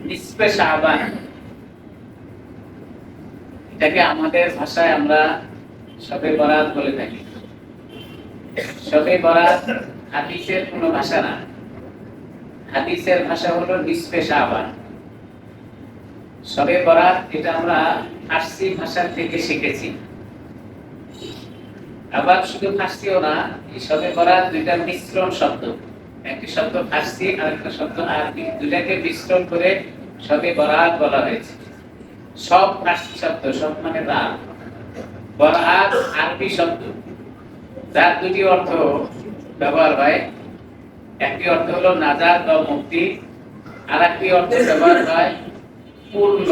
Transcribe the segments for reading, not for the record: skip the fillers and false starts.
নিসফে শাবান, এটাকে আমাদের ভাষায় আমরা শবে বরাত বলে থাকি। শবে বরাত হাদিসের কোনো ভাষা না, হাদিসের ভাষা হলো নিসফে শাবান। শবে বরাত এটা আমরা ফার্সি ভাষা থেকে শিখেছি। আবার শুধু ফার্সিও না, এই শবে বরাত দুইটা মিশ্রণ শব্দ, একটি শব্দ ফার্সি আর একটা শব্দ আরবি, দুটাকে মিশ্রণ করে শবে বরাত বলা হয়েছে। সব ফার্সি শব্দ, সব মানে রাত, বরাত আরবি শব্দ, যার দুটি অর্থ ব্যবহার হয়। একটি অর্থ হলো নাজাত বা মুক্তি, আর একটি অর্থ ব্যবহার হয় পূর্ণ,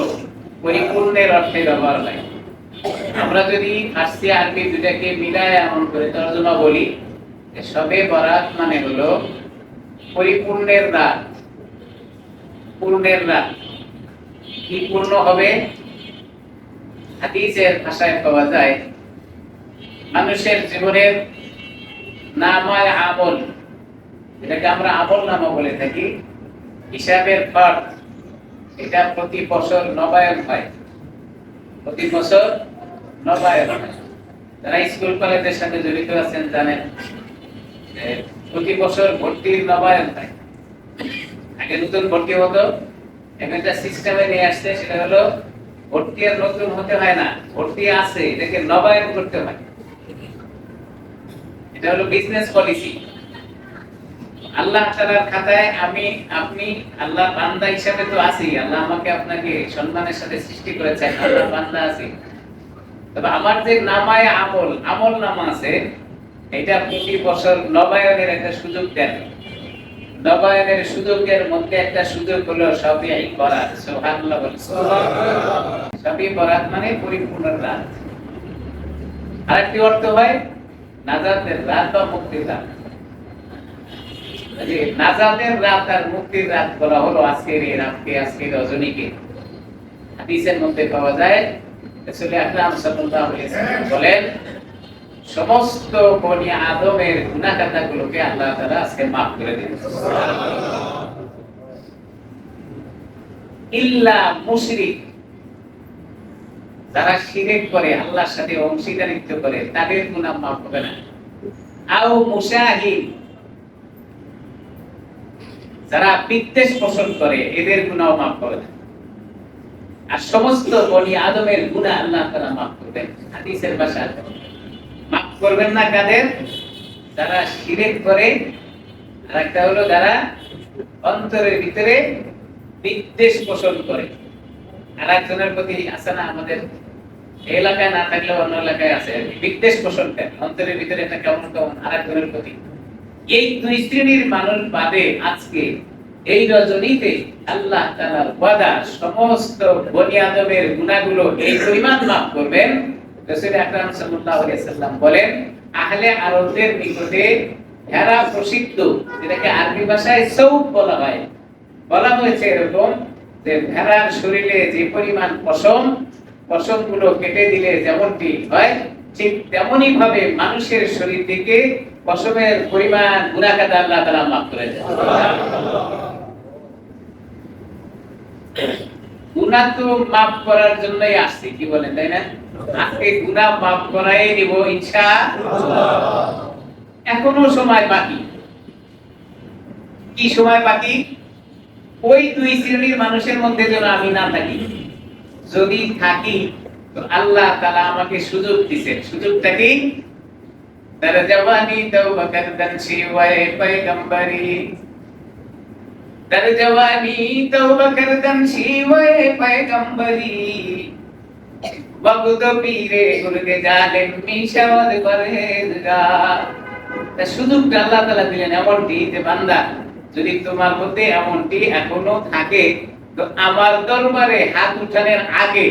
পরিপূর্ণের অর্থে ব্যবহার হয়। আমরা যদি ফার্সি আরবি দুটাকে মিলায় এমন করে তর্জমা বলি, শবে বরাত মানে হলো পরিপূর্ণের রাত, পূর্ণের রাত। কি পূর্ণ হবে? হাদিসের ভাষায় পাওয়া যায় মানুষের জীবনের নামায় আমল, এটাকে আমরা আমল নামা বলে থাকি, হিসাবের ফর্দ, এটা প্রতি বছর নবায়ন হয়, প্রতি বছর নবায়ন হয়। যারা স্কুল কলেজের সাথে জড়িত আছেন জানেন প্রতি বছর ভর্তির নবায়ন হয়। আগে নতুন ভর্তি হতো, এখন একটা সিস্টেমে নিয়ে আসছে, সেটা হলো ভর্তি আর নতুন হতে হয় না, ভর্তি আছে এটাকে নবায়ন করতে হয়। এটা হলো বিজনেস পলিসি। আল্লাহ তাআলার খাতায় আমি আপনি আল্লাহ বান্দা হিসেবে তো আছি, আল্লাহ আমাকে আপনাকে সম্মানের সাথে সৃষ্টি করেছেন, আল্লাহ বান্দা আছি। তবে আমার যে নামায় আমল, আমল নামা আছে, এটা প্রতি বছর নবায়নের একটা সুযোগ দেন। নবায়নের সুযোগের মধ্যে একটা সুযোগ হলো শবে বরাত। সুবহানাল্লাহ বলেন। শবে বরাত মানে পরিপূর্ণ রাত। আরেকটি অর্থ হয় নাজাতের রাত বা মুক্তির রাত। নাজাতের রাত আর মুক্তির রাত বলা হলো আজকের এই রাতকে, আজকের রজনীকে। হাদিসের মধ্যে পাওয়া যায় রাসূল আকরাম সাল্লাল্লাহু আলাইহি ওয়াসাল্লাম বলেন, সমস্ত বনি আদমের গুনাহ খাতাগুলোকে আল্লাহ তাআলা আজকে maaf করে দিবেন, ইল্লা মুশরিক, যারা শিরক করে, আল্লাহর সাথে অংশীদারিত্ব করে, তাদের গুনাহ maaf হবে না। আও মুশাহিদ, যারা বিদ্বেষ পোষণ করে, এদের গুনাহ maaf হবে না। আর সমস্ত বনি আদমের গুনাহ আল্লাহ তাআলা maaf করবেন। হাদিসের ভাষা মাফ করবেন না কাদের? যারা শিরক করে, আর একটা হলো যারা অন্তরের ভিতরে বিদ্বেষ পোষণ করে। আর একজনের প্রতি আছে না, আমাদের এলাকায় না থাকলেও অন্য এলাকায় আছে, বিদ্বেষ পোষণ করে অন্তরের ভিতরে একটা কেমন কেমন আর একজনের প্রতি। এই দুই শ্রেণীর মানুষ বাদে আজকে এই রজনীতে আল্লাহ তাআলার ওয়াদা সমস্ত বনি আদমের গুনাহগুলো এই পরিমাণ মাফ করবেন। রাসূল আকরাম সাল্লাল্লাহু আলাইহি ওয়াসাল্লাম বলেন, আহলে আরবদের নিকটে ভেড়া প্রসিদ্ধ, যেটাকে আরবি ভাষায় সৌফ বলা হয়। বলা হয়েছে এরকম যে ভেড়ার শরীরে যে পরিমাণ পশম, পশমগুলো কেটে দিলে যেমনটি হয়, ঠিক তেমনি ভাবে মানুষের শরীর থেকে পশমের পরিমাণ গুনাহ খাতা আল্লাহ তাআলা maaf করে দেন। গুনাহ তো maaf করার জন্যই আসছে, কি বলেন তাই না? আজকে গুনাহ maaf করাই নিব ইনশাআল্লাহ। এখনো সময় বাকি। কি সময় বাকি? ওই দুই শ্রেণীর মানুষের মধ্যে যেন আমি না থাকি। যদি থাকি তো আল্লাহ তাআলা আমাকে সুযোগ দিবেন। সুযোগটা কি? তার জওয়ানি তওবা করদান শিওয়ে পয়গম্বরি, তার জওয়ানি তওবা করদান শিওয়ে পয়গম্বরি, ওয়াগদ পীরে গুরগে জালেম মিশাওয়াদ পরহেজগার। তা সুযোগটা আল্লাহ তাআলা দিলেন এমনটি যে বান্দা, যদি তোমার মধ্যে এমনটি এখনো থাকে তো আমার দরবারে হাত উঠানোর আগে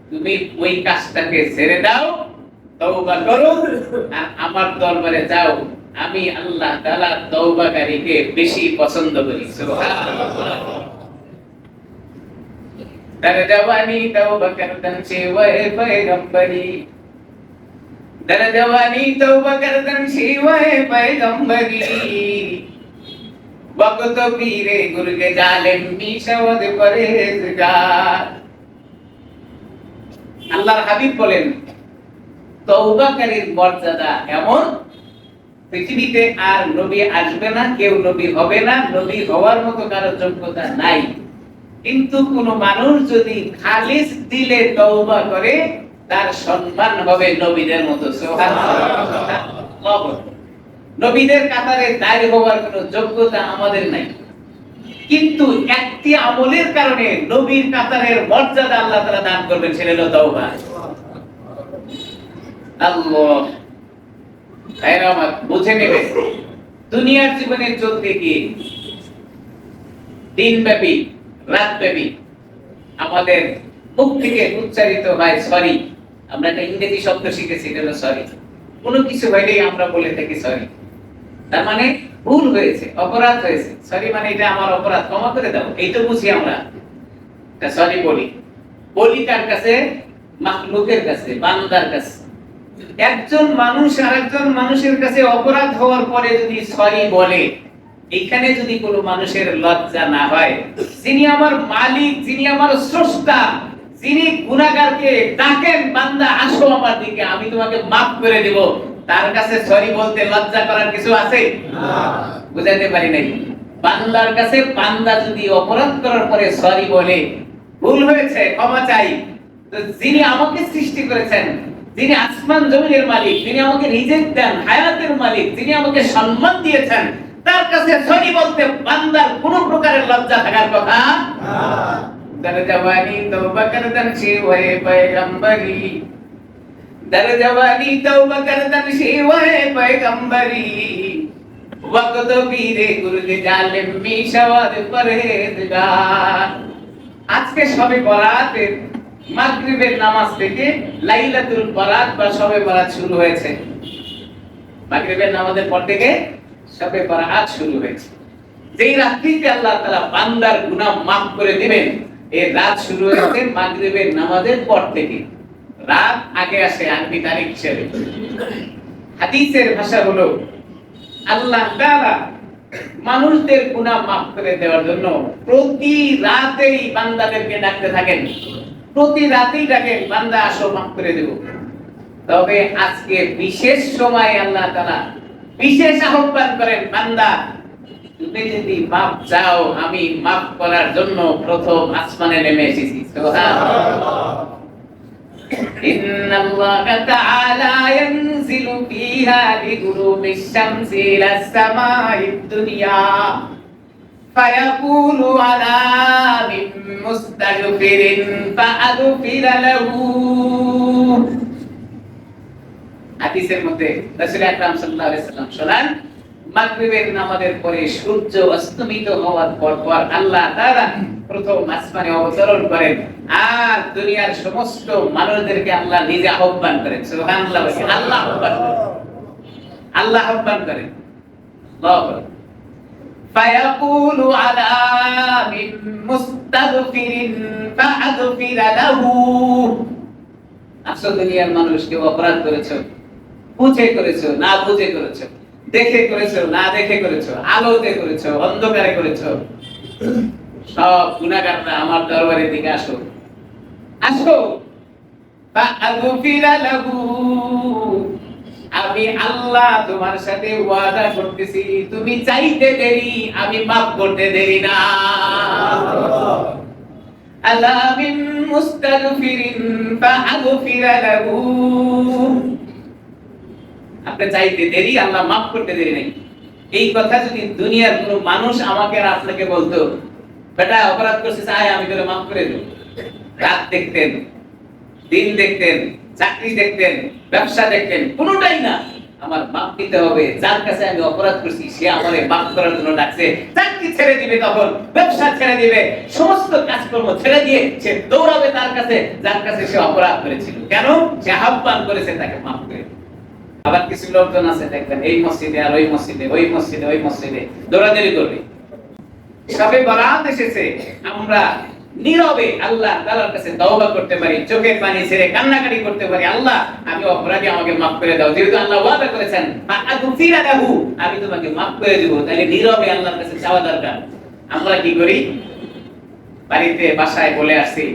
তুমি ওই কাজটাকে ছেড়ে দাও, তওবা করো আর আমার দরবারে যাও। আমি আল্লাহ তাআলা তওবাকারীকে বেশি পছন্দ করি। সুবহানাল্লাহ। তার জওয়ানি তওবা করদান শিওয়ে পয়গম্বরি, তার জওয়ানি তওবা করদান শিওয়ে পয়গম্বরি, वक्त पीरे गुर्गे जालिम मिशवद परहेजगार। আল্লাহর হাবিব বলেন তওবাকারীর মর্যাদা এমন, পৃথিবীতে আর নবী আসবে না, কেউ নবী হবে না, নবী হওয়ার মতো কারো যোগ্যতা নাই। কিন্তু কোন মানুষ যদি খালিস দিলে তওবা করে তার সম্মান হবে নবীদের মতো। সুবহানাল্লাহ। নবীদের কাতারে দাঁড়িয়ে হওয়ার কোনো যোগ্যতা আমাদের নাই, কিন্তু একটি আমলের কারণে নবীর কাতারের মর্যাদা আল্লাহ তাআলা দান করবেন, সেটা হলো তওবা। আল্লাহ খায়রাত বুঝে নেবে। দুনিয়ার জীবনে চলতে গিয়ে দিনব্যাপী রাতব্যাপী আমাদের মুখ থেকে উচ্চারিত হয় সরি। আমরা একটা ইংরেজি শব্দ শিখেছি, এটা হলো সরি। কোনো কিছু হইলেই আমরা বলে থাকি সরি। তার মানে ভুল হয়েছে, অপরাধ হয়েছে, সরি মানে এটা আমার অপরাধ, ক্ষমা করে দাও, এই তো বুঝি আমরা। তা সরি বলি, বলি কার কাছে? মাখলুকের কাছে, বান্দার কাছে। একজন মানুষ আরেকজন মানুষের কাছে অপরাধ হওয়ার পরে যদি সরি বলে, এখানে যদি কোনো মানুষের লজ্জা না হয়, যিনি আমার মালিক, যিনি আমার স্রষ্টা, যিনি গুনাহগারকে ডাকেন বান্দা আসো আমার দিকে, আমি তোমাকে মাফ করে দেব, তার কাছে সরি বলতে লজ্জা করার কিছু আছে? না। বুঝাতে পারি নাই। বান্দার কাছে বান্দা যদি অপরাধ করার পরে সরি বলে, ভুল হয়েছে ক্ষমা চাই, তো যিনি আমাকে সৃষ্টি করেছেন, যিনি আসমান জমিনের মালিক, যিনি আমাকে রিজিক দেন, হায়াতের মালিক, যিনি আমাকে সম্মান দিয়েছেন, তার কাছে সরি বলতে বান্দার কোনো প্রকারের লজ্জা থাকার কথা না। দর জওয়ানি তওবা করদান সে ওয়ে পয়গম্বরি, দর জওয়ানি তওবা করদান সে ওয়ে পয়গম্বরি, ওয়াক্ত পীরে গুরগে জালিম মিশাওয়াদ পরহেজগার। আজকে শবে বরাতের মাগরিবের নামাজ থেকে লাইলাতুল বরাত বা শবে বরাত শুরু হয়েছে। মাগরিবের নামাজের পর থেকে শবে বরাত শুরু হয়েছে। যেই রাত্রিতে আল্লাহ তাআলা বান্দার গুনাহ মাফ করে দিবেন, এই রাত শুরু হয়েছে মাগরিবের নামাজের পর থেকে। রাত আগে আসে আরবি তারিখ হিসেবে। হাদিসের ভাষা হলো আল্লাহ তাআলা মানুষদের গুনাহ মাফ করে দেওয়ার জন্য প্রতি রাতেই বান্দাদেরকে ডাকতে থাকেন, প্রতি রাতেই ডাকেন বান্দা আসো মাফ করে দেব। তবে আজকে বিশেষ সময় আল্লাহ তাআলা বিশেষ আহ্বান করেন, বান্দা তুমি যদি মাফ চাও আমি মাফ করার জন্য প্রথম আসমানে নেমে এসেছি। সুবহানাল্লাহ। ইন্নাল্লাহা তাআলা ইয়ানজিলু ফিহা লিগুরুবিশ শামসি ইলাস সামাইদ দুনিয়া ফায়াকুলু আলা মিন মুস্তাগফিরিন ফাআগফির লাহু। হাদিসের মধ্যে রাসূল আকরাম সাল্লাল্লাহু আলাইহি সাল্লাম শোনান, মাগরিবের নামাজের পরে সূর্য অস্তমিত হওয়ার পর আল্লাহ তাআলা প্রথম আসমানে অবতরণ করেন আর দুনিয়ার সমস্ত মানুষদেরকে আল্লাহ নিজে আহ্বান করেন। সুবহানাল্লাহ। আল্লাহ আহ্বান করেন, আল্লাহ আহ্বান করেন। আল্লাহু ফায়াকুলু আলা মিন মুস্তাগফিরিন ফাআগফির লাহু। আসল দুনিয়ার মানুষকে অপরাধ করেছো, বুঝে করেছো না বুঝে করেছো, দেখে করেছো না দেখে করেছো, আলোতে করেছো অন্ধকারে করেছো, সব গুনাহগাররা আমার দরবারের দিকে আসো, আসো। ফাআগফির লাহু, আমি আল্লাহ তোমার সাথে ওয়াদা করতেছি, তুমি চাইতে দেরি আমি মাফ করতে দেরি না। আলা মিন মুস্তাগফিরিন ফাআগফির লাহু, আপনি চাইতে দেরি আল্লাহ মাফ করতে দেরি নাই। এই কথা যদি দুনিয়ার কোনো মানুষ আমাকে আর আপনাকে বলতো, বেটা অপরাধ করছিস আয় আমি তোরে মাফ করে দেব, রাত দেখতেন, দিন দেখতেন, চাকরি দেখতেন, ব্যবসা দেখতেন, কোনোটাই না, আমার মাফ দিতে হবে, যার কাছে আমি অপরাধ করছি সে আমারে মাফ করার জন্য ডাকছে। চাকরি ছেড়ে দিবে, তখন ব্যবসা ছেড়ে দিবে, সমস্ত কাজকর্ম ছেড়ে দিয়ে সে দৌড়াবে তার কাছে যার কাছে সে অপরাধ করেছিল। কেন? সে আহ্বান করেছে তাকে মাফ করে। আবার কিছু লোকজন আছে দেখবেন এই মসজিদে আর ওই মসজিদে, ওই মসজিদে ওই মসজিদে দৌড়াদৌড়ি করবে। শবে বরাত এসেছে, আমরা নীরবে আল্লাহ তাআলার কাছে তওবা করতে পারি, চোখের পানি ছেড়ে কান্নাকাটি করতে পারি, আল্লাহ আমি অপরাধী, আমাকে মাফ করে দাও। যেহেতু আল্লাহ ওয়াদা করেছেন আগফিরা লাহু, আমি তোমাকে মাফ করে দেব, তাহলে নীরবে আল্লাহর কাছে চাওয়া দরকার। আমরা কি করি? বাড়িতে বাসায় বলে আসি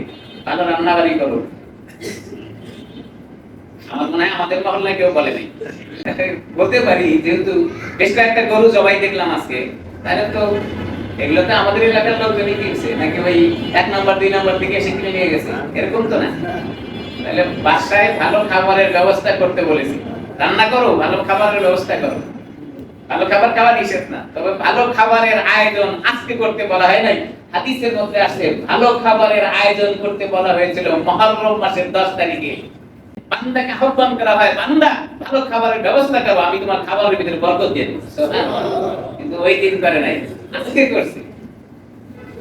ভালো রান্না বাড়ি করো, আমার মনে হয় আমাদের মহল্লায় কেউ বলে নাই। বলতে পারি যেহেতু বেশ কয়েকটা গরু জবাই দেখলাম আজকে, তাহলে তো এগুলো তো আমাদের এলাকার লোকজনই কিনছে, নাকি ওই 1 নম্বর 2 নম্বর থেকে এসে কিনে নিয়ে গেছে, এরকম তো না। তাহলে বাসায় ভালো খাবারের ব্যবস্থা করতে বলেছি, রান্না করো, ভালো খাবারের ব্যবস্থা করো। ভালো খাবার খাওয়া নিষেধ না, তবে ভালো খাবারের আয়োজন আজকে করতে বলা হয় নাই। হাদিসের মধ্যে আছে ভালো খাবারের আয়োজন করতে বলা হয়েছিল মুহররম মাসের 10 তারিখে। বান্দাকে আহ্বান করা হয়, বান্দা ভালো খাবারের ব্যবস্থা করো, আমি তোমার খাবারের ভিতরে বরকত দিয়ে দেব। সুবহানাল্লাহ। কিন্তু ওই দিন করে নাই, আজকে করছি।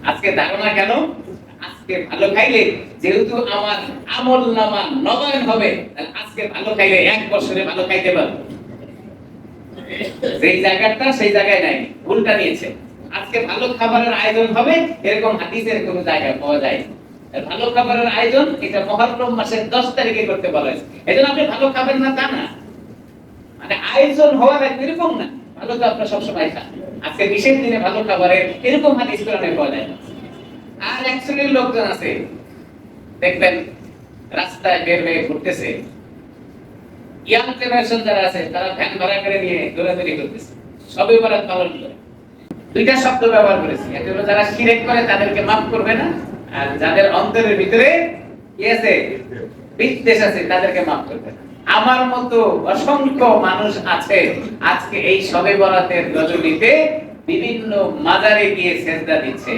আজকে ধারণা কেন? আজকে ভালো খাইলে যেহেতু আমার আমলনামা নবায়ন হবে, তাহলে আজকে ভালো খাইলে 1 বছরে ভালো খাইতে পারবো। যেই জায়গাটা সেই জায়গায় নাই, ভুলটা নিয়েছে। আজকে ভালো খাবারের আয়োজন হবে, এরকম হাদিসের কোনো জায়গায় পাওয়া যায়। ভালো খাবারের আয়োজন এটা মুহররম মাসের 10 তারিখে করতে বলা হয়েছে। এজন্য আপনি ভালো খাবেন না তা না, মানে আয়োজন হওয়ার এরকম না, ভালো তো আপনারা সবসময় খান, আজকে বিশেষ দিনে ভালো খাবারের এরকম হাদিস কোরআনে পাওয়া যায় না। আর এক শ্রেণীর লোকজন আছে, দেখবেন রাস্তায় বের হয়ে ঘুরতেছে, ইয়াং জেনারেশন যারা আছে তারা ভ্যান ভাড়া করে নিয়ে দৌড়াদৌড়ি করতেছে, সবে বরাত পালন করে। দুইটা শব্দ ব্যবহার করেছি, একটা হলো যারা শিরক করে তাদেরকে মাফ করবে না, আর যাদের অন্তরের ভিতরে কি আছে, বিদ্বেষ আছে, তাদেরকে মাফ করবে না। আমার মতো অসংখ্য মানুষ আছে আজকে এই শবে বরাতের রজনীতে বিভিন্ন মাজারে গিয়ে সেজদা দিচ্ছে।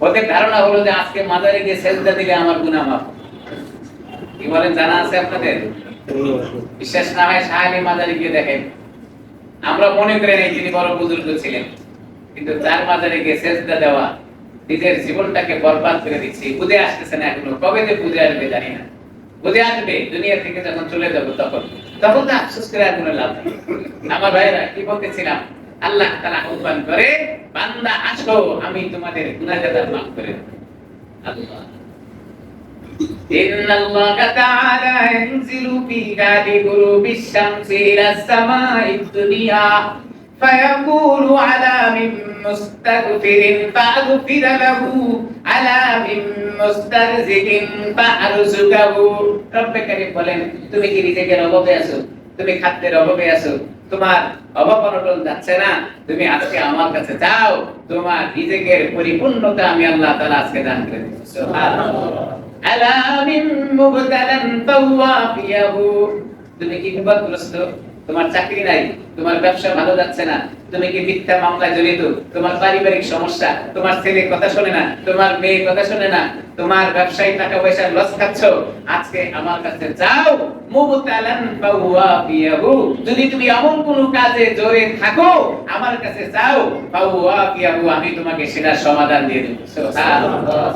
ওদের ধারণা হলো যে আজকে মাজারে গিয়ে সেজদা দিলে আমার গুনাহ মাফ। কি বলেন জানা আছে আপনাদের? বিশ্বাস না হয় শাহালি মাজারে গিয়ে দেখেন। আমরা মনে করি না তিনি বড় বুজুর্গ ছিলেন, কিন্তু তার মাজারে গিয়ে সেজদা দেওয়া নিজের জীবনটাকে বরবাদ করে দিচ্ছে। বুঝে আসতেছে না এখনো, কবে যে বুঝে আসবে জানি না। বুঝে আসবে দুনিয়া থেকে যখন চলে যাব, তখন তখন তো আফসোস করে আর কোনো লাভ নেই। আমার ভাইরা কি বলতেছিলাম, আল্লাহ তাআলা আহ্বান করে, বান্দা আসো আমি তোমাদের গুনাহগার মাফ করে দেব। আল্লাহ ইন্নাল্লাহা তাআলা ইয়ানজিলু ফি গাদি গুরুবিশ শামসি ইলাস সামাঈদ দুনিয়া ফায়াকুলু আলা মিন মুস্তাগফিরিন ফাগফির লাহু আলা মিন মুস্তারজিকিন ফারযুকাহু। রব্বে কারীম বলেন, তুমি কি রিজিকের অভাবে আছো? তুমি খাদ্যের অভাবে আছো? তোমার অভাব অনটন যাচ্ছে না? তুমি আজকে আমার কাছে যাও, তোমার রিজিকের পরিপূর্ণতা আমি আল্লাহ তাআলা আজকে দান করে দেব। সুবহানাল্লাহ। আলা মিন মুবতালান ফাওয়াফিয়াহু। তুমি কি বিপদগ্রস্ত? তোমার চাকরি নাই, তোমার ব্যবসা ভালো যাচ্ছে না, তুমি কি মিথ্যা মামলায় জড়িত, তোমার পারিবারিক সমস্যা, তোমার ছেলে কথা শোনে না, তোমার মেয়ে কথা শোনে না, তোমার ব্যবসায় টাকা পয়সা লস খাচ্ছ, আজকে আমার কাছে যাও, মুবতালান ফাওয়াফিয়াহু। যদি তুমি এমন কোন কাজে জড়িয়ে থাকো, আমার কাছে যাও, ফাওয়াফিয়াহু, আমি তোমাকে সেটার সমাধান দিয়ে দেব। সুবহানাল্লাহ।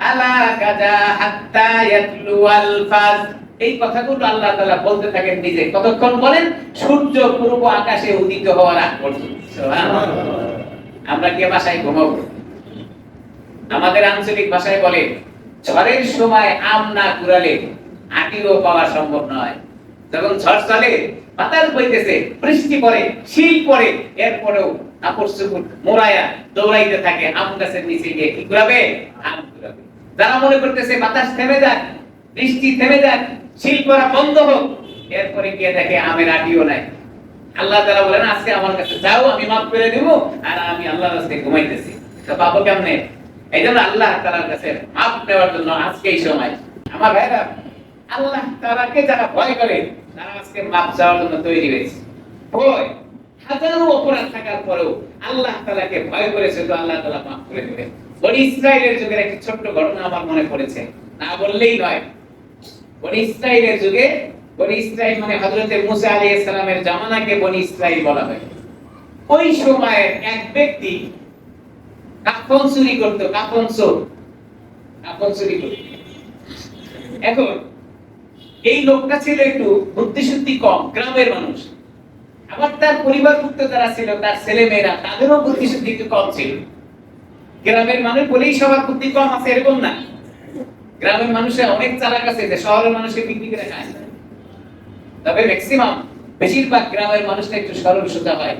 আলা কাজা হাত্তা ইয়াতলুয়াল ফাজ। এই কথাগুলো আল্লাহ তাআলা বলতে থাকেন নিজে। কতক্ষণ বলেন? সূর্য পূর্ব আকাশে উদিত হওয়ার আগ পর্যন্ত। সুবহানাল্লাহ। আমরা কি ভাষায় ঘুমাবো? আমাদের আঞ্চলিক ভাষায় বলে, ঝড়ের সময় আম না কুড়ালে আটিও পাওয়া সম্ভব নয়। যখন ঝড় চলে, বাতাস বইতেছে, বৃষ্টি পড়ে, শীল পড়ে, এরপরেও কাপড় চোপড় মোড়ায়া দৌড়াইতে থাকে আম গাছের নিচে গিয়ে কি কুড়াবে? আম কুড়াবে। যারা মনে করতেছে বাতাস থেমে যাক, বৃষ্টি থেমে যাক, শীল পড়া বন্ধ হোক, এরপরে গিয়ে দেখে আমের আটিও নাই। আল্লাহ তাআলা বলেন, আজকে আমার কাছে যাও, আমি মাফ করে দেব, আর আমি আল্লাহর রাস্তায় ঘুমাইতেছি। তো পাবো কেমনে? এইজন্য আল্লাহ তাআলার কাছে মাফ নেওয়ার জন্য আজকে এই সময়। আমার ভাইরা, আল্লাহ তাআলাকে যারা ভয় করে, তারা আজকে মাফ চাওয়ার জন্য তৈরি হয়েছে। ভয়, হাজারো অপরাধ থাকার পরেও আল্লাহ তাআলাকে ভয় করেছে, তো আল্লাহ তাআলা মাফ করে দেবেন। বনি ইসরাইলের যুগের একটি ছোট্ট ঘটনা আমার মনে পড়েছে, না বললেই নয়। বনি ইসরাইলের যুগে, বনি ইসরাইল মানে হযরতে মুসা আলাইহিস সালামের জামানাকে বনি ইসরাইল বলা হয়। ওই সময়ে এক ব্যক্তি কাফন চুরি করত, কাফন চুরি করত। এখন এই লোকটা ছিল একটু বুদ্ধিশুদ্ধি কম, গ্রামের মানুষ। আবার তার পরিবারভুক্ত যারা ছিল, তার ছেলে মেয়েরা, তাদেরও বুদ্ধিশুদ্ধি একটু কম ছিল। গ্রামের মানুষ বলেই সবার বুদ্ধি কম আছে এরকম না। গ্রামের মানুষের অনেক চালাক আছে যে শহরের মানুষকে বিক্রি করে খায়। তবে ম্যাক্সিমাম, বেশিরভাগ গ্রামের মানুষটা একটু সরল সোজা হয়।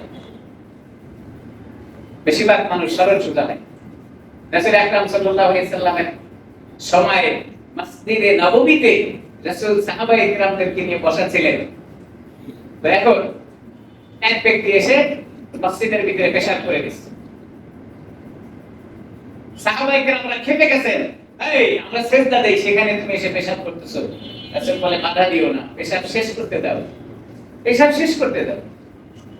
বেশিরভাগ মানুষ সরল সোজা হয়। রাসূল আকরাম সাল্লাল্লাহু আলাইহি সাল্লামের সময়ে মসজিদে নববীতে রাসূল সাহাবায়ে কিরামদেরকে নিয়ে বসা ছিলেন। তো এখন এক ব্যক্তি এসে মসজিদের ভিতরে পেশাব করে দিচ্ছে। সাহাবায়ে কিরামরা খেপে গেছেন, এই আমরা সিজদা দেই, সেখানে তুমি এসে পেশাব করতেছো। রাসূল বলে, বাধা দিও না, পেশাব শেষ করতে দাও, পেশাব শেষ করতে দাও।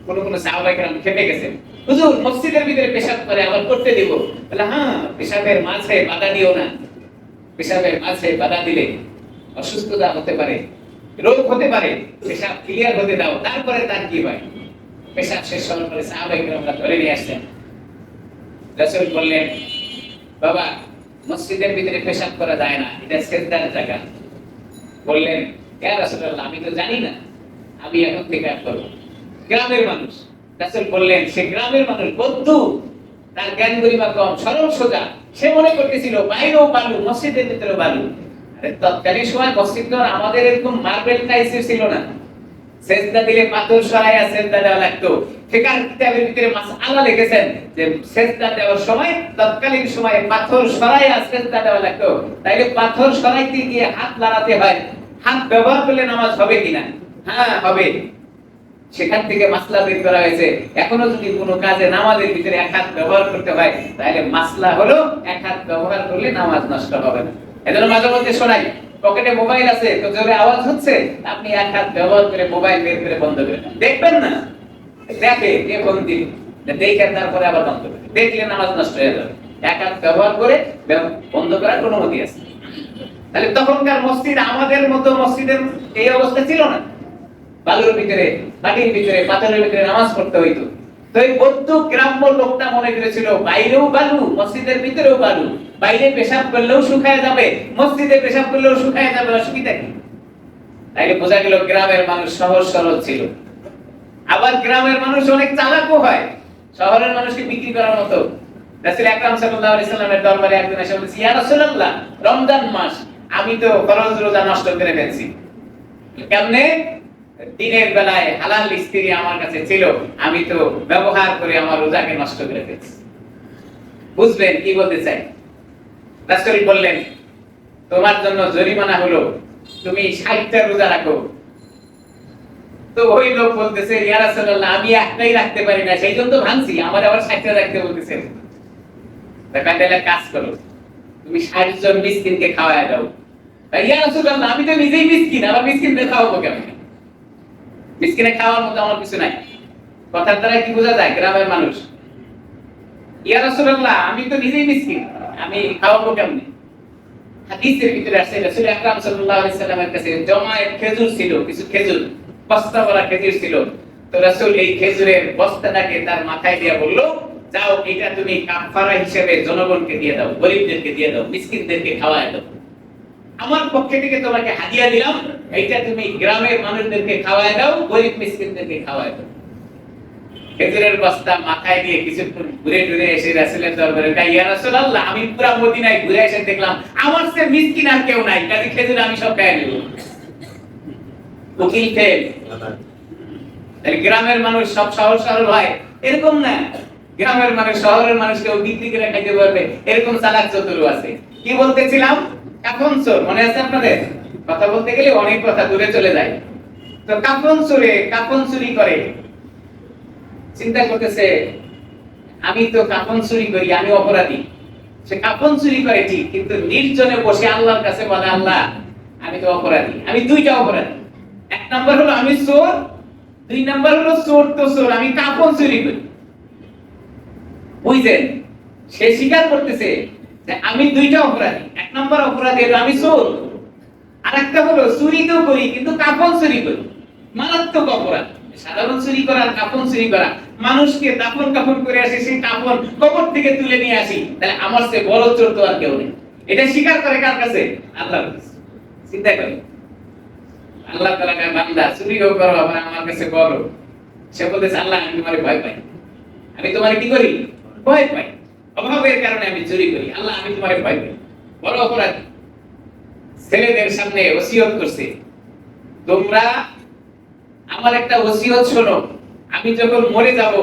কোন কোন সাহাবায়ে কিরাম খেপে গেছেন, হুজুর মসজিদের ভিতরে পেশাব করে আবার করতে দিব? বলে, হ্যাঁ, পেশাবের মাঝে বাধা দিও না। পেশাবের মাঝে বাধা দিলে অসুস্থতা হতে পারে, রোগ হতে পারে, পেশাব ক্লিয়ার হতে দাও, তারপরে তার কি হয়। পেশাব শেষ হওয়ার পরে সাহাবায়ে কিরামরা ধরে নিয়ে আসলেন। রাসূল বললেন, বাবা, মসজিদের ভিতরে পেশাব করা যায় না, এটা সিজদার জায়গা। বললেন, ইয়া রাসূলুল্লাহ, আমি তো জানি না, আমি এখন থেকে করব। গ্রামের মানুষ। রাসূল বললেন, সে গ্রামের মানুষ, বদ্ধু, তার জ্ঞান গরিমা কম, সরল সোজা। সে মনে করতেছিল বাইরেও বালু, মসজিদের ভিতরেও বালু। আরে তৎকালীন সময় মসজিদ তো আমাদের এরকম মার্বেল টাইলস ছিল না। সিজদা দিলে পাথর সরাইয়া সিজদা দেওয়া লাগতো। ফিকহ কিতাবের ভিতরে মাসআলা লিখেছেন যে সিজদা দেওয়ার সময়, তৎকালীন সময়ে পাথর সরাইয়া সিজদা দেওয়া লাগতো। তাইলে পাথর সরাইতে গিয়ে হাত লাড়াতে হয়। হাত ব্যবহার করলে নামাজ হবে কিনা? হ্যাঁ, হবে। সেখান থেকে মাসলা বের করা হয়েছে। এখনো যদি কোনো কাজে নামাজের ভিতরে এক হাত ব্যবহার করতে হয়, তাহলে মাসলা হলো এক হাত ব্যবহার করলে নামাজ নষ্ট হবে না। এজন্য মাঝে মধ্যে শোনাই, পকেটে মোবাইল আছে তো জোরে আওয়াজ হচ্ছে, আপনি এক হাত ব্যবহার করে মোবাইল বের করে বন্ধ করে দেন। দেখবেন না, দেখে কে ফোন দিল, দেখে তারপরে আবার বন্ধ করে, দেখলে নামাজ নষ্ট হয়ে যাবে। এক হাত ব্যবহার করে বন্ধ করার অনুমতি আছে। তাহলে তখনকার মসজিদ আমাদের মতো মসজিদের এই অবস্থা ছিল না। বালুর ভিতরে, মাটির ভিতরে, পাথরের ভিতরে নামাজ পড়তে হইতো। তো এই বৌদ্ধ গ্রাম্য লোকটা মনে করেছিল বাইরেও বালু, মসজিদের ভিতরেও বালু, বাইরে পেশাব করলেও শুকায় যাবে, মসজিদে পেশাব করলেও শুকায় যাবে, অসুবিধা কি? তাইলে বোঝা গেল গ্রামের মানুষ সহজ সরল ছিল। আবার গ্রামের মানুষ অনেক চালাকও হয়, শহরের মানুষকে বিক্রি করার মতো। রাসূল আকরাম সাল্লাল্লাহু আলাইহি সাল্লামের দরবারে একজন এসে বলেছে, ইয়া রাসূলুল্লাহ, রমজান মাস, আমি তো ফরজ রোজা নষ্ট করে ফেলছি। কেমনে? দিনের বেলায় হালাল স্ত্রী আমার কাছে ছিল, আমি তো ব্যবহার করে আমার রোজাকে নষ্ট করে ফেলছি। বুঝবেন কি বলতে চাই? রাসূল বললেন, তোমার জন্য জরিমানা হলো তুমি 60টা রোজা রাখো। তো ওই লোক বলতেছে, ইয়া রাসূলুল্লাহ, আমি একটাই রাখতে পারি না, সেই জন্য তো ভাঙছি, আমার আবার 60টা রাখতে বলতেছেন। তাহলে কাজ করো, তুমি 60 জন মিসকিনকে খাওয়ায় দাও। ইয়া রাসূলুল্লাহ, আমি তো নিজেই মিসকিন, আবার মিসকিনদের খাওয়াবো কেমনে? মিসকিনে খাওয়ার মতো আমার কিছু নাই। কথার দ্বারা কি বোঝা যায়? গ্রামের মানুষ, ইয়া রাসূলুল্লাহ, আমি তো নিজেই মিসকিন, আমি খাওয়াবো কেমনে? হাদিসের ভিতরে আছে রাসূল আকরাম সাল্লাল্লাহু আলাইহি সাল্লামের কাছে জমায়েত খেজুর ছিল, কিছু খেজুর, বস্তা ভরা খেজুর ছিল। তো রাসূল এই খেজুরের বস্তাটাকে তার মাথায় দিয়ে বলল, যাও, এটা তুমি কাফারা হিসেবে জনগণকে দিয়ে দাও, গরিবদেরকে দিয়ে দাও, মিসকিনদেরকে খাওয়ায় দাও। আমার পক্ষে থেকে তোমাকে হাদিয়া দিলাম, এইটা তুমি গ্রামের মানুষদেরকে খাওয়ায় দাও, গরিব মিসকিনদেরকে খাওয়ায় দাও। খেজুরের বস্তা মাথায় দিয়ে কিছুক্ষণ ঘুরে ঘুরে এসে রাসূলের দরবারে, ইয়া রাসূলুল্লাহ, আমি পুরো মদিনায় ঘুরে এসে দেখলাম আমার চেয়ে মিসকিন আর কেউ নাই, কাজে খেজুর আমি সব খেয়ে নেব। উকিল ফেল। তাহলে গ্রামের মানুষ সব সহজ সরল হয় এরকম না। গ্রামের মানুষ শহরের মানুষকে বিক্রি করে খাইতে পারবে, এরকম চালাক চতুর আছে। কি বলতেছিলাম? কাফন চোর, মনে আছে আপনাদের? কথা বলতে গেলে অনেক কথা দূরে চলে যায়। তো কাফন চোরে কাফন চুরি করে, চিন্তা করতেছে আমি তো কাফন চুরি করি, আমি অপরাধী। সে কাফন চুরি করে ঠিক, কিন্তু নির্জনে বসে আল্লাহর কাছে বলে, আল্লাহ, আমি তো অপরাধী, আমি দুইটা অপরাধী। এক নাম্বার হলো আমি চোর, দুই নাম্বার হলো চোর তো চোর, আমি কাফন চুরি করি। বুঝলেন? সে স্বীকার করতেছে যে আমি দুইটা অপরাধী। এক নাম্বার অপরাধী হলো আমি চোর, আর একটা হলো চুরি তো করি কিন্তু কাফন চুরি করি। মারাত্মক অপরাধ। সাধারণ চুরি করা আর কাফন চুরি করা, মানুষকে দাফন কাফন করে আসি, সেই কাফন কবর থেকে তুলে নিয়ে আসি, তাহলে আমার চেয়ে বড় চোর তো আর কেউ নেই। এটা স্বীকার করে কার কাছে? আল্লাহর কাছে। চিন্তা করেন, আল্লাহ তাআলা বান্দা চুরিও করো, আবার আমার কাছে করো, সে বলতেছে আল্লাহ আমি তোমারে ভয় পাই, আমি তোমারে কি করি, ভয় পাই, অভাবের কারণে আমি চুরি করি, আল্লাহ আমি তোমারে ভয় পাই। বড় অপরাধী। ছেলেদের সামনে ওসিয়ত করছে, তোমরা আমার একটা ওসিয়ত শোনো, আমি যখন মরে যাব,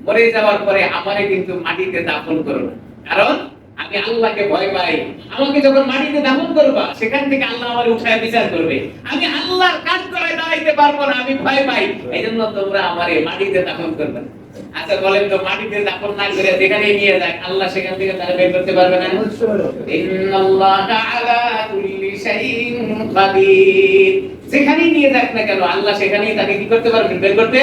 মরে যাওয়ার পরে আমারে কিন্তু মাটিতে দাফন করো না, কারণ আমি আল্লাহকে ভয় পাই। আমাকে যখন মাটিতে দাফন করবা সেখান থেকে আল্লাহ আমারে উঠায় বিচার করবে, আমি আল্লাহর কাজ করে দাঁড়াইতে পারবো না, আমি ভয় পাই, এইজন্য তোমরা আমারে মাটিতে দাফন করবে না। আচ্ছা বলেন তো, মাটিতে দাফন না করে যেখানে নিয়ে যাক আল্লাহ সেখান থেকে তারা বের করতে পারবে না? ইন্নাল্লাহা আলা কুল্লি শাইইন কাদির। যেখানে নিয়ে যাক না কেন আল্লাহ সেখানেই তাকে কি করতে পারবেন, বের করতে।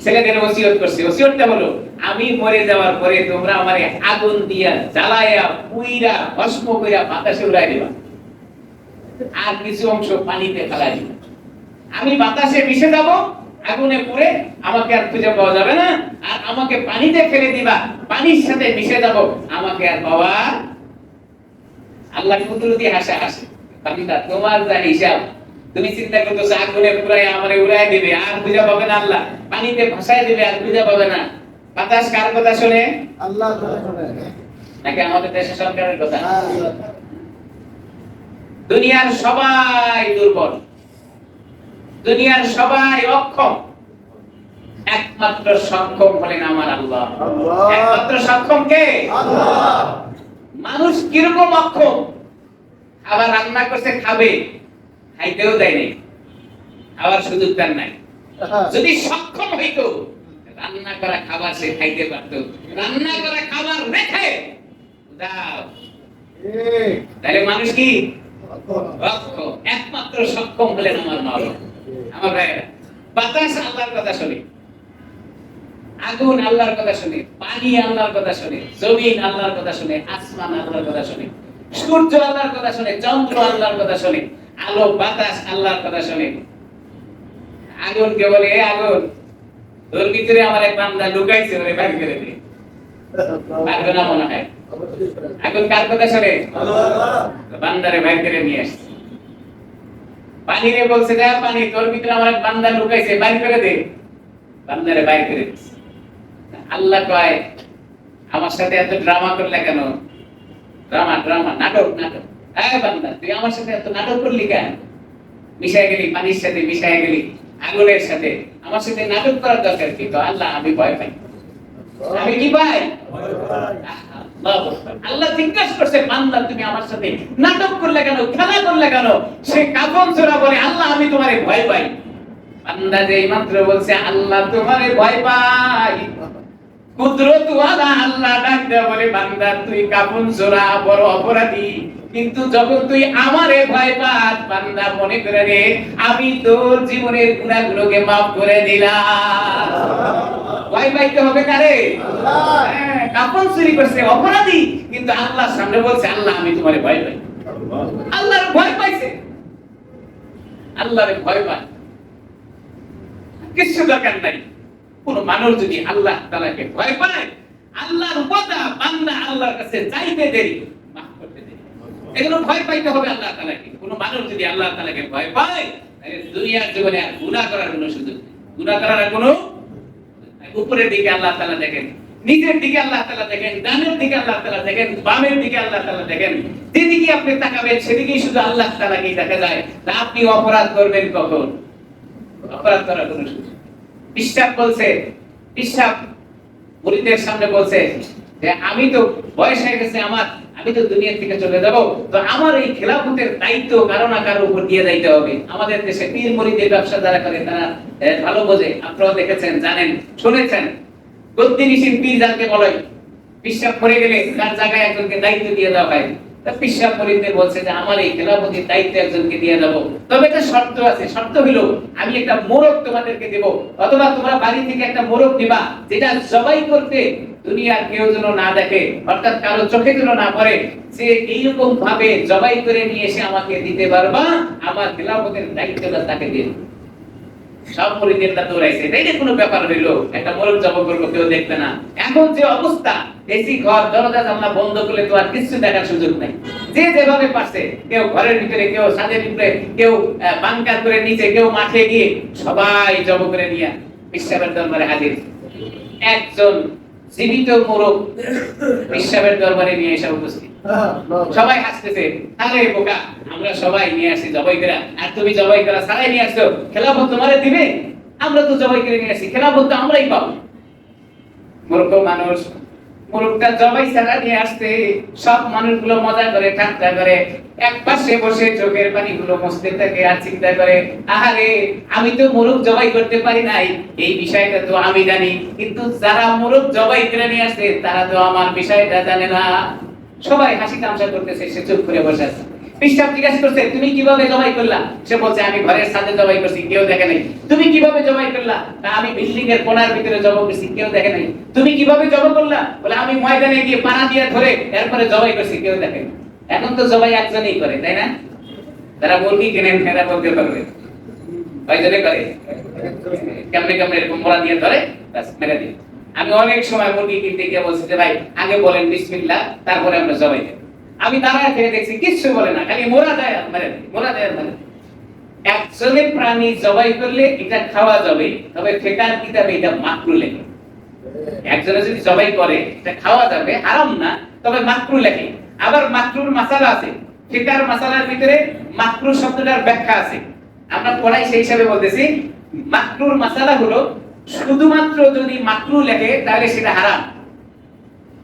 ছেলেদের ওসিয়ত করছে, ওসিয়তটা হলো আমি মরে যাওয়ার পরে তোমরা আমারে আগুন দিয়া জ্বালায়া পুইরা ভস্ম কইরা বাতাসে উড়াই দিবা, আর কিছু অংশ পানিতে ফেলাই দিবা। আমি বাতাসে মিশে যাব, আগুনে পুড়ে আমাকে আর খুঁজে পাওয়া যাবে না, আর আমাকে পানিতে ফেলে দিবা, পানির সাথে মিশে যাব, আমাকে আর পাওয়া। আল্লাহ কুদরতি হাসে হাসে, পানিটা তোমার যা হিসাব, তুমি চিন্তা করতেছো আগুনে পুরাই আমারে উড়াই দিবে, আর খুঁজে পাবে না, আল্লাহ পানিতে ভাসায় দিবে, আর খুঁজে পাবে না। বাতাস কার কথা শুনে? আল্লাহর কথা শুনে, নাকি আমাদের দেশের সরকারের কথা? দুনিয়ার সবাই দুর্বল, দুনিয়ার সবাই অক্ষম, একমাত্র সক্ষম হলেন আমার আল্লাহ। একমাত্র সক্ষম কে? আল্লাহ। মানুষ কিরকম অক্ষম, আবার রান্না করছে খাবে, খাইতেও দেয় নাই, খাওয়ার সুযোগ তার নাই। যদি সক্ষম হইতো রান্না করা খাবার সে খাইতে পারত, রান্না করা খাবার রেখে দাও, তাহলে মানুষ কি অক্ষম। একমাত্র সক্ষম হলেন আমার মাওলা। আমার ভাইরা, বাতাস আল্লাহর কথা শুনে, আগুন আল্লাহর কথা শুনে, পানি আল্লাহর কথা শুনে, জমিন আল্লাহর কথা শুনে, আসমান আল্লাহর কথা শুনে, সূর্য আল্লাহর কথা শুনে, চন্দ্র আল্লাহর কথা শুনে, আলো বাতাস আল্লাহর কথা শুনে। আগুন কে বলে, এ আগুন তোর ভিতরে আমার এক বান্দা লুকাইছে, ওরে বাইর করে দে। পারবে না মনে হয়? আগুন কার কথা শুনে? বান্দারে বাইর করে নিয়ে আসছে। পানি রে বলছে, দে পানি, তোর ভিতরে আমার এক বান্দা লুকাইছে, বাইর করে দে। বান্দারে বাইর করে দিচ্ছে। আল্লাহ কয়, আমার সাথে এত ড্রামা করলে কেন? ড্রামা ড্রামা, নাটক নাটক। এই বান্দা, তুই আমার সাথে এত নাটক করলি কেন? মিশাই গেলি পানির সাথে, মিশাই গেলি আগুনের সাথে, আমার সাথে নাটক করার দরকার কি? তো আল্লাহ আমি ভয় পাই। আমি কি পাই? আল্লাহ জিজ্ঞাসা করছে, বান্দা তুমি আমার সাথে নাটক করলে কেন, খেলা করলে কেন? সে কাফন সূরা বলে, আল্লাহ আমি তোমারে ভয় পাই। বান্দা যেই মাত্র বলছে আল্লাহ তোমারে ভয় পাই, কুদরত ওয়ালা আল্লাহ ডাক দেয়া বলে, বান্দা তুই কাফন সূরা বড় অপরাধী, কিন্তু যখন তুই আমারে ভয় পাস, বান্দা মনে করে রে আমি তোর জীবনের গুনাহগুলোকে maaf করে দিলাম। ভয় পাইতে হবে কারে? আল্লাহ। হ্যাঁ, কাফন চুরি করছে অপরাধী, কিন্তু আল্লাহর সামনে বলছে আল্লাহ আমি তোমারে ভয় পাই। আল্লাহর ভয় পাইছে, আল্লাহরে ভয় পায়, কিছু দরকার নাই। কোন মানুষ যদি আল্লাহ তাআলাকে ভয় পায়, আল্লাহর ওয়াদা বান্দা আল্লাহর কাছে চাইতে দেরি, maaf করতে দেরি। এগুলো ভয় পাইতে হবে আল্লাহ তাআলাকে। কোন মানুষ যদি আল্লাহ তাআলাকে ভয় পায়, তাহলে দুনিয়ার জীবনে আর গুনাহ করার কোনো সুযোগ নেই, গুনাহ করার আর কোনো। উপরের দিকে আল্লাহ তাআলা দেখেন, নিচের দিকে আল্লাহ তাআলা দেখেন, ডানের দিকে আল্লাহ তাআলা দেখেন, বামের দিকে আল্লাহ তাআলা দেখেন, যেদিকে আপনি তাকাবেন সেদিকেই শুধু আল্লাহ তাআলাকেই দেখা যায়। তা আপনি অপরাধ করবেন কখন? অপরাধ করার কোনো সুযোগ। ইসহাক বলছে, ইসহাক মুরিদদের সামনে বলছে যে আমি তো বয়স হয়ে গেছে আমার, আমি তো দুনিয়া থেকে চলে যাব, তো আমার এই খেলাফতের দায়িত্ব কারো না কারো উপর দিয়ে যাইতে হবে। আমাদের দেশে পীর মুরিদের ব্যবসা যারা করে তারা ভালো বোঝে, আপনারা দেখেছেন, জানেন, শুনেছেন। গদ্দিনিসীন পীর যাকে বলে, পিশাব পড়ে গেলে তার জায়গায় একজনকে দায়িত্ব দিয়ে দেওয়া হয়। তা পিশাব মুরিদদের বলছে যে আমার এই খেলাফতের দায়িত্ব একজনকে দিয়ে দেব, তবে একটা শর্ত আছে। শর্ত হলো আমি একটা মোরগ তোমাদেরকে দেব, অথবা তোমরা বাড়ি থেকে একটা মোরগ দিবা, যেটা জবাই করতে দুনিয়ার কেউ যেন না দেখে, অর্থাৎ কারো চোখে যেন না পড়ে, যে এইরকম ভাবে জবাই করে নিয়ে এসে আমাকে দিতে পারবা, আমার খেলাফতের দায়িত্বটা তাকে দিন। সব মুরিদরা দৌড়াইছে, এটা কোনো ব্যাপার হইলো, একটা মোরগ জবাই করবো, কেউ দেখবে না। এখন যে অবস্থা, এসি ঘর, দরজা জানলা বন্ধ করলে তো আর কিছু দেখার সুযোগ নাই। যে যেভাবে পারছে, কেউ ঘরের ভিতরে, কেউ ছাদের উপরে, কেউ বাংকার করে নিচে, কেউ মাঠে গিয়ে সবাই জব করে নিয়ে পিসাবের দরবারে হাজির। একজন জীবিত মোরগ পিসাবের দরবারে নিয়ে এসে উপস্থিত। সবাই হাসতেছে, আরে বোকা, আমরা সবাই নিয়ে আসি জবাই করা, আর তুমি জবাই করা ছাড়াই নিয়ে আসছো, খেলাফত তোমারে দিবে? আমরা তো জবাই করে নিয়ে আসি, খেলাফত তো আমরাই পাবো। মূর্খ মানুষ, মোরগটা জবাই ছাড়া নিয়ে আসতে সব মানুষগুলো মজা করে, ঠাট্টা করে, এক পাশে বসে চোখের পানিগুলো মুছতে থাকে আর চিন্তা করে, আহারে আমি তো মোরগ জবাই করতে পারি নাই, এই বিষয়টা তো আমি জানি, কিন্তু যারা মোরগ জবাই করে নিয়ে আসছে তারা তো আমার বিষয়টা জানে না। সবাই হাসি তামাশা করতেছে, সে চুপ করে বসে আছে। পিসাব জিজ্ঞাসা করছে, তুমি কিভাবে জবাই করলা? সে বলছে, আমি ঘরের ছাদে জবাই করছি, কেউ দেখে নাই। তুমি কিভাবে জবাই করলা? না, আমি বিল্ডিং এর কোণার ভিতরে জবাই করছি, কেউ দেখে নাই। তুমি কিভাবে জবাই করলা? বলে, আমি ময়দানে গিয়ে পানা দিয়ে ধরে এরপরে জবাই করছি, কেউ দেখে নাই। এখন তো জবাই একজনই করে, তাই না? যারা মুরগি কিনেন তারা বলতে পারবে কয়জনে করে, কেমনে কেমনে এরকম মোড়া দিয়ে ধরে ব্যাস মেরে দিই। আমি অনেক সময় মুরগি কিনতে গিয়ে বলছি যে ভাই আগে বলেন বিসমিল্লাহ, তারপরে আমরা জবাই দেব। আমি দাঁড়ায় থেকে দেখছি কিচ্ছু বলে না, খালি মোড়া দেয় আর মেরে দেয়, মোড়া দেয় আর মেরে দেয়। একজনে প্রাণী জবাই করলে এটা খাওয়া যাবে, তবে ফিকহের কিতাবে এটা মাকরুহ লেখে। একজনে যদি জবাই করে এটা খাওয়া যাবে, হারাম না, তবে মাকরুহ লেখে। আবার মাকরুর মাসালা আছে, ফিকহের মাসালার ভিতরে মাকরুহ শব্দটার ব্যাখ্যা আছে, আমরা পড়াই সেই হিসাবে বলতেছি। মাকরুর মাসালা হলো শুধুমাত্র যদি মাকরুহ লেখে তাহলে সেটা হারাম।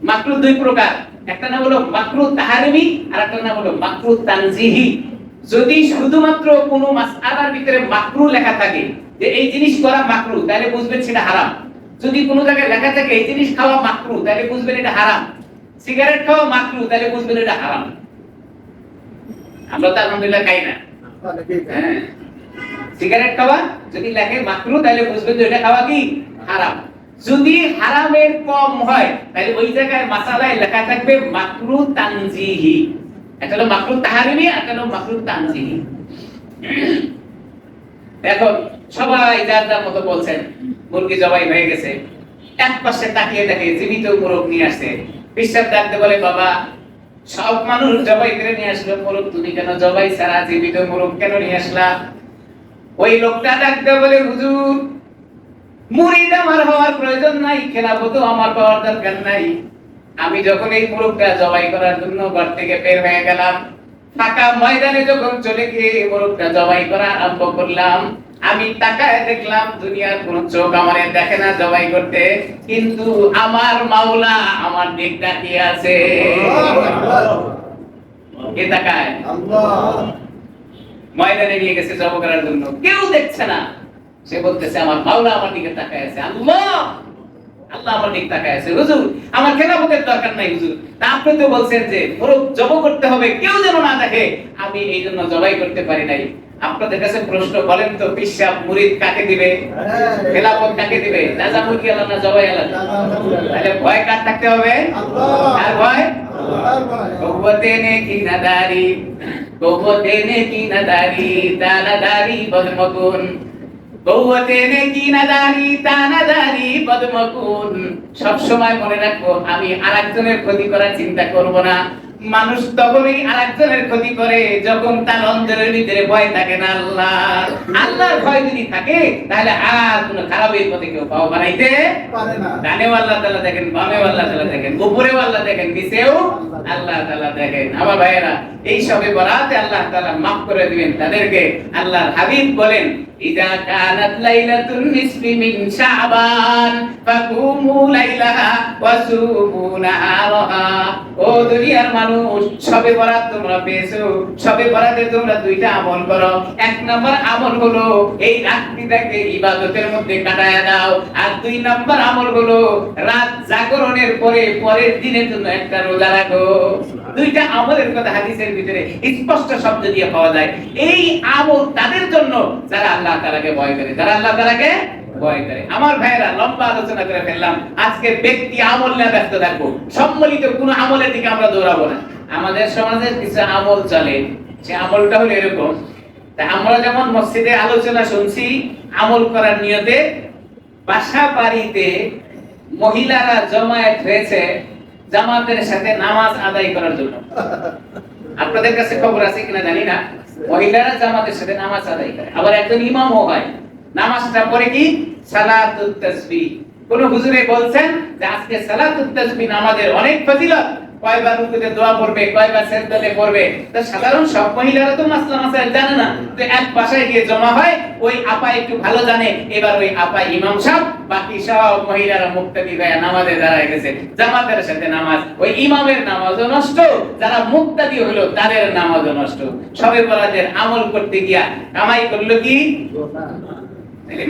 মাকরুহ দুই প্রকার, একটা নাম হলো মাকরুহ তাহরিমি আর একটা নাম হলো মাকরুহ তানজিহি। যদি শুধুমাত্র কোনো মাসআলার ভিতরে মাকরুহ লেখা থাকে যে এই জিনিস করা মাকরুহ, তাহলে বুঝবেন সেটা হারাম। যদি কোনো জায়গায় লেখা থাকে এই জিনিস খাওয়া মাকরুহ, তাহলে বুঝবেন এটা হারাম। সিগারেট খাওয়া মাকরুহ, তাহলে বুঝবেন এটা হারাম। আমরা তো আলহামদুলিল্লাহ খাই না, হ্যাঁ। সিগারেট খাওয়া যদি লেখে মাকরুহ, তাহলে বুঝবেন যে এটা খাওয়া কি হারাম। যদি হারামের কম হয় তাহলে ওই জায়গায় মাসালায় লেখা থাকবে মাকরুহ তানজিহি। এটা হলো মাকরুহ তাহরিমি, এটা হলো মাকরুহ তানজিহি। এখন সবাই যার যার মতো বলছেন, মুরগি জবাই হয়ে গেছে। এক পাশে তাকিয়ে দেখে জীবিত মোরগ নিয়ে আসছে। বিশ্বাস ডাকতে বলে, বাবা সব মানুষ জবাই করে নিয়ে আসলো মোরগ, তুমি কেন জবাই ছাড়া জীবিত মোরগ কেন নিয়ে আসলা? ওই লোকটা ডাকতে বলে, হুজুর মুরিদ আমার হওয়ার প্রয়োজন নাই, খেলাফত আমার পাওয়ার দরকার নাই। আমি যখন এই মোরগটা জবাই করার জন্য ঘর থেকে বের হয়ে গেলাম, ফাঁকা ময়দানে যখন চলে গিয়ে মোরগটা জবাই করা আরম্ভ করলাম, আমি তাকায় দেখলাম দুনিয়ার কোন চোখ আমারে দেখে না জবাই করতে, কিন্তু আমার মাওলা আমার দিক তাকিয়ে আছে। কে তাকায়? আল্লাহ। ময়দানে নিয়ে গেছে জবাই করার জন্য, কেউ দেখছে না। সে বলতেছে আমার মাওলা আমার দিকে তাকায় আছে। আল্লাহ, আল্লাহ আমার দিকে তাকায় আছে। হুজুর আমার খেলাফতের দরকার নাই হুজুর, তা আপনি তো বলছেন যে মোরগ জবাই করতে হবে, কেউ যেন না দেখে, আমি এই জন্য জবাই করতে পারি নাই। আপনাদের কাছে প্রশ্ন, বলেন তো পিসাব মুরিদ কাকে দিবে? খেলাফত কাকে দিবে? নাজামুল কি আল্লাহ না জবাই আল্লাহ? তাহলে ভয় কার থাকতে হবে? আল্লাহ। আর ভয় কওয়াতে নে কি নাদারি, কওয়াতে নে কি নাদারি, তানাদারি বদমগুন, কওয়াতে নে কি নাদারি, তানাদারি বদমগুন। সব সময় মনে রাখো, আমি আরেকজনের ক্ষতি করার চিন্তা করব না। মানুষ তখনই আরেকজনের ক্ষতি করে যখন তার অন্তরের ভিতরে ভয় থাকে না আল্লাহ। আল্লাহর ভয় যদি থাকে তাহলে আর কোনো খারাপের পথে কেউ পাও বানাইতে পারে না। ডানেও আল্লাহ তাআলা দেখেন, বামেও আল্লাহ তাআলা দেখেন, উপরেও আল্লাহ দেখেন, নিচেও আল্লাহ তাআলা দেখেন। আমার ভাইয়েরা, এই সবে বরাতে আল্লাহ তাআলা মাফ করে দিবেন তাদেরকে। আল্লাহর হাবিব বলেন, ইযা কানাত লাইলাতুন নিসফি মিন শাবান ফাকুমু লাইলাহা ওয়া সুমু নাহারাহা। ও দুনিয়ার মানুষ, সবে বরাত তোমরা পেয়েছো, সবে বরাতে তোমরা দুইটা আমল করো। এক নাম্বার আমল হলো এই রাতটিকে ইবাদতের মধ্যে কাটায়া দাও, আর দুই নাম্বার আমল হলো রাত জাগরণের পরে পরের দিনের জন্য একটা রোজা রাখো। দুইটা আমলের কথা হাদিসের ভিতরে স্পষ্ট শব্দ দিয়ে পাওয়া যায়। এই আমল তাদের জন্য যারা আল্লাহ তাআলাকে ভয় করে, যারা আল্লাহ তাআলাকে ভয় করে। আমার ভাইরা, লম্বা আলোচনা করে ফেললাম। আজকে ব্যক্তি আমল নিয়ে ব্যস্ত থাকবো, সম্মিলিত কোন আমলের দিকে আমরা দৌড়াবো না। আমাদের সমাজে কিছু আমল চলে, সে আমলটা হলো এরকম। আমরা যেমন মসজিদে আলোচনা শুনছি আমল করার নিয়তে, বাসা বাড়িতে মহিলারা জমায়েত হয়েছে জামাতের সাথে নামাজ আদায় করার জন্য। আপনাদের কাছে খবর আছে কিনা জানি না, মহিলারা জামাতের সাথে নামাজ আদায় করে, আবার একজন ইমামও হয়। নামাজটা পরে কি সালাতুত তাসবিহ। কোন হুজুরে বলছেন যে আজকে সালাতুত তাসবিহ নামাজের অনেক ফজিলত, কয়বার রুকুতে দোয়া পড়বে, কয়বার সিজদাতে পড়বে। তো সাধারণ সব মহিলারা তো মাসলা মাসাইল জানে না, তো এক বাসায় গিয়ে জমা হয়, ওই আপা একটু ভালো জানে, এবার ওই আপা ইমাম সাহেব, বাকি সব মহিলারা মুক্তাদি হয়ে নামাজে দাঁড়ায় গেছে, জামাতের সাথে নামাজ, ওই ইমামের নামাজও নষ্ট, যারা মুক্তাদি হলো তাদের নামাজও নষ্ট। সবে বরাতের আমল করতে গিয়া কামাই করলো কি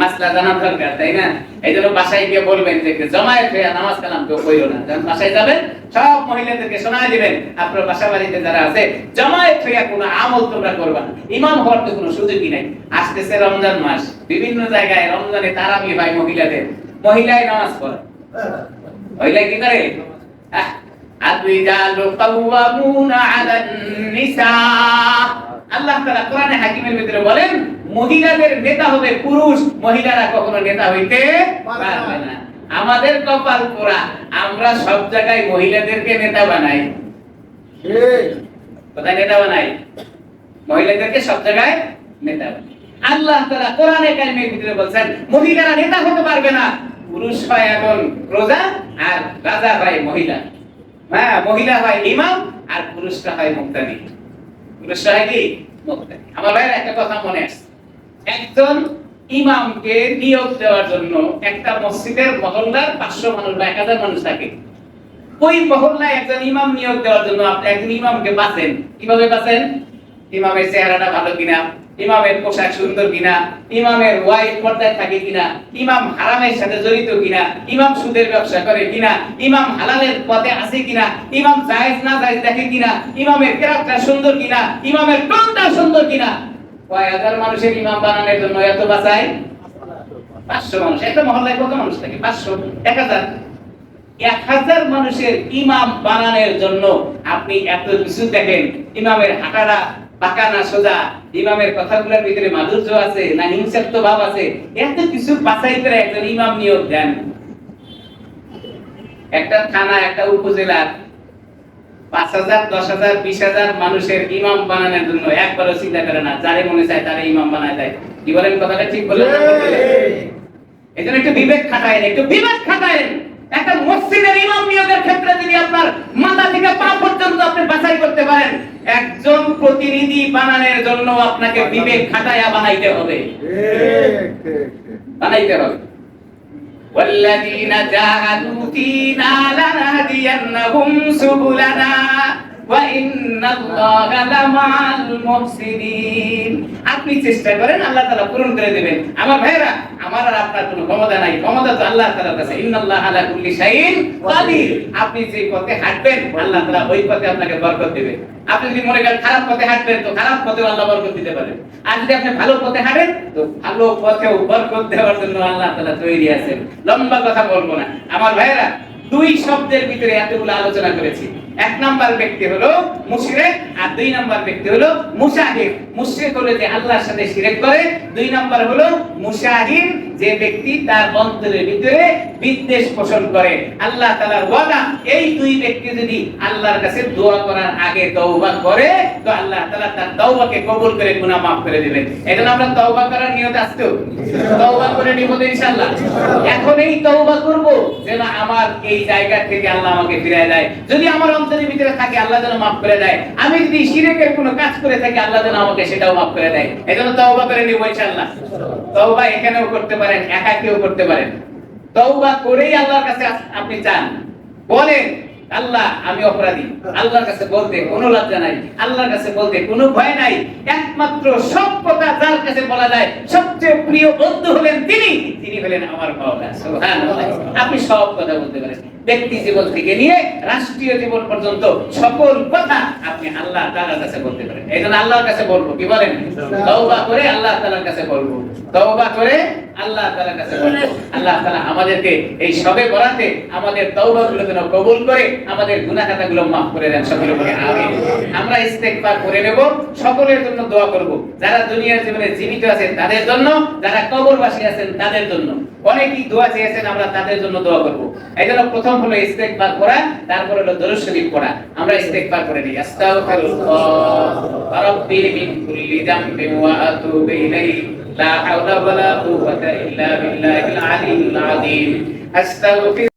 মাসলা জানা দরকার, তাই না? এইজন্য বাসায় গিয়ে বলবেন যে জামায়াত হয়ে নামাজ কালাম কেউ কইরো না। যখন বাসায় যাবেন সব মহিলাদেরকে শোনায় দিবেন, আপনার বাসা বাড়িতে যারা আছে জামায়াত হয়ে কোনো আমল তোমরা করবা না, ইমাম হওয়ার তো কোনো সুযোগই নাই। আসতেছে রমজান মাস, বিভিন্ন জায়গায় রমজানে তারাবি হয় মহিলাদের, মহিলায় নামাজ পড়ে, মহিলা কি করে আর-রিজালু কাওয়ামুনা আলান নিসা। আল্লাহ তাআলা কোরআনে হাকিমের ভিতরে বলেন মহিলাদের নেতা হবে পুরুষ, মহিলারা কখনো নেতা হইতে পারবে না। আমাদের কপাল পোড়া, আমরা সব জায়গায় মহিলাদেরকে নেতা বানাই। কোথায় নেতা বানাই? মহিলাদেরকে সব জায়গায় নেতা বানাই। আল্লাহ তাআলা কোরআনে কারিমের ভিতরে বলেন মহিলারা নেতা হতে পারবে না, পুরুষ হয় এখন রোজা আর রাজা হয় মহিলা। হ্যাঁ, মহিলা হয় ইমাম আর পুরুষরা হয় মুক্তাদি। পুরুষরা হয় কি মুক্তাদি। আমার ভাইয়ের একটা কথা মনে আছে, একজন ইমামকে নিয়োগ দেওয়ার জন্য একটা মসজিদের মহল্লার 500 মানুষ বা 1000 মানুষ থাকে। ওই মহল্লায় একজন ইমাম নিয়োগ দেওয়ার জন্য আপনি একজন ইমামকে বাছেন। কিভাবে বাছেন? ইমামের চেহারাটা ভালো কিনা, ইমামের পোশাক সুন্দর কিনা, ইমামের ওয়াইফ পর্দায় থাকে কিনা, ইমাম হারামের সাথে জড়িত কিনা, ইমাম সুদের ব্যবসা করে কিনা, ইমাম হালালের পথে আছে কিনা, ইমাম জায়েজ না জায়েজ দেখে কিনা, ইমামের ক্যারেক্টার সুন্দর কিনা, ইমামের টোনটা সুন্দর কিনা। কয় হাজার মানুষের ইমাম বানানোর জন্য এত বাছাই? 500 মানুষ। একটা মহল্লায় কত মানুষ থাকে? 500, 1000। 1000 মানুষের ইমাম বানানোর জন্য আপনি এত কিছু দেখেন, ইমামের হাঁটাটা বাঁকা না সোজা, ইমামের কথাগুলোর ভিতরে মাধুর্য আছে না হিংসাত্মক ভাব আছে, এত কিছু বাছাই করে একজন ইমাম নিয়োগ দেন। একটা থানা, একটা উপজেলার 5000, 10000, 20000 মানুষের ইমাম বানানোর জন্য একবারও চিন্তা করে না, যারে মনে চায় তারে ইমাম বানায় দেয়। কি বলেন? কথাটা ঠিক বলেন না? এজন্য একটু বিবেক খাটায়েন, একটু বিবেক খাটায়েন। একটা মসজিদের ইমাম নিয়োগের ক্ষেত্রে যদি আপনার মাথা থেকে পা পর্যন্ত আপনি বাছাই করতে পারেন, একজন প্রতিনিধি বানানোর জন্য আপনাকে বিবেক খাটায়া বানাইতে হবে, বানাইতে হবে। والذين جاهدوا فينا لنهدينهم سبلنا وإن الله لمع المحسنين। আপনি চেষ্টা করেন, আল্লাহ তাআলা পূরণ করে দিবেন। আমার ভাইরা, আমার আর আপনার কোনো ক্ষমতা নাই, ক্ষমতা তো আল্লাহ তাআলার কাছে। ইন্নাল্লাহা আলা কুল্লি শাইইন কাদির। আপনি যে পথে হাঁটবেন আল্লাহ তাআলা ওই পথে আপনাকে বরকত দিবেন। আপনি যদি মনে করেন খারাপ পথে হাঁটবেন, তো খারাপ পথেও আল্লাহ বরকত দিতে পারেন। আর যদি আপনি ভালো পথে হাঁটেন, তো ভালো পথেও বরকত দেওয়ার জন্য আল্লাহ তাআলা তৈরি আছেন। লম্বা কথা বলবো না। আমার ভাইরা, দুই শব্দের ভিতরে এতগুলো আলোচনা করেছি। এক নাম্বার ব্যক্তি হলো মুশরিক, আর দুই নাম্বার ব্যক্তি হলো মুশাহিদ। মুশরিক হলো যে আল্লাহর সাথে শিরক করে, দুই নাম্বার হলো মুশাহিদ, যে ব্যক্তি তার অন্তরের ভিতরে বিদ্বেষ পোষণ করে। আল্লাহ তাআলার ওয়াদা, এই দুই ব্যক্তি যদি আল্লাহর কাছে দোয়া করার আগে তওবা করে, তো আল্লাহ তাআলা তার তওবাকে কবুল করে গুনাহ মাফ করে দিবেন। এজন্য আমরা তওবা করার নিয়ত আছে তো? তওবা করে নিব তো ইনশাআল্লাহ। এখন এই তওবা করব যেন আমার এই জায়গা থেকে আল্লাহ আমাকে ফিরিয়ে দেয়। যদি আমার অন্তরের ভিতরে থাকে আল্লাহ যেন মাফ করে দেয়। আমি যদি শিরকের কোনো কাজ করে থাকি আল্লাহ যেন আমাকে সেটাও মাফ করে দেয়। এজন্য তওবা করে নিব ইনশাআল্লাহ। তওবা এখানেও করতে পারেন, একাকিও করতে পারেন। তওবা করেই আল্লাহর কাছে আপনি চান, বলেন আল্লাহ আমি অপরাধী, আল্লাহর কাছে বলতে কোনো লজ্জা নাই, আল্লাহর কাছে বলতে কোনো ভয় নাই। একমাত্র সব কথা যার কাছে বলা যায়, সবচেয়ে প্রিয় বন্ধু হলেন তিনি, তিনি হলেন আমার মাওলা। সুবহানাল্লাহ। আপনি সব কথা বলতে পারেন, ব্যক্তি জীবন থেকে নিয়ে রাষ্ট্রীয় জীবন পর্যন্ত সকল কথা আপনি আল্লাহ তাআলার কাছে বলতে পারেন। এইজন্য আল্লাহর কাছে বলবো, কি বলেন? তওবা করে আল্লাহ তাআলার কাছে বলবো, তওবা করে আল্লাহ তাআলার কাছে বলবো। আল্লাহ তাআলা আমাদেরকে এই শবে বরাতে আমাদের তওবাগুলো যেন কবুল করে আমাদের গুনাহ খাতাগুলো maaf করে দেন সকলের উপরে, আমিন। আমরা ইস্তেগফার করে নেব, সকলের জন্য দোয়া করব। যারা দুনিয়ার জীবনে জীবিত আছেন তাদের জন্য, যারা কবরবাসী আছেন তাদের জন্য। অনেকেই দোয়া চেয়েছেন, আমরা তাদের জন্য দোয়া করব। এইজন্য প্রথম হলো ইস্তেগফার করা, তারপর হলো দরুদ শরীফ পড়া। আমরা ইস্তেগফার করে নিই। আস্তাগফিরুল্লাহ রাব্বি মিন কুল্লি যামবিন ওয়া আতুবু ইলাইহি লা হাওলা ওয়ালা কুওয়াতা ইল্লা বিল্লাহিল আলিয়্যিল আযীম। আস্তাগফির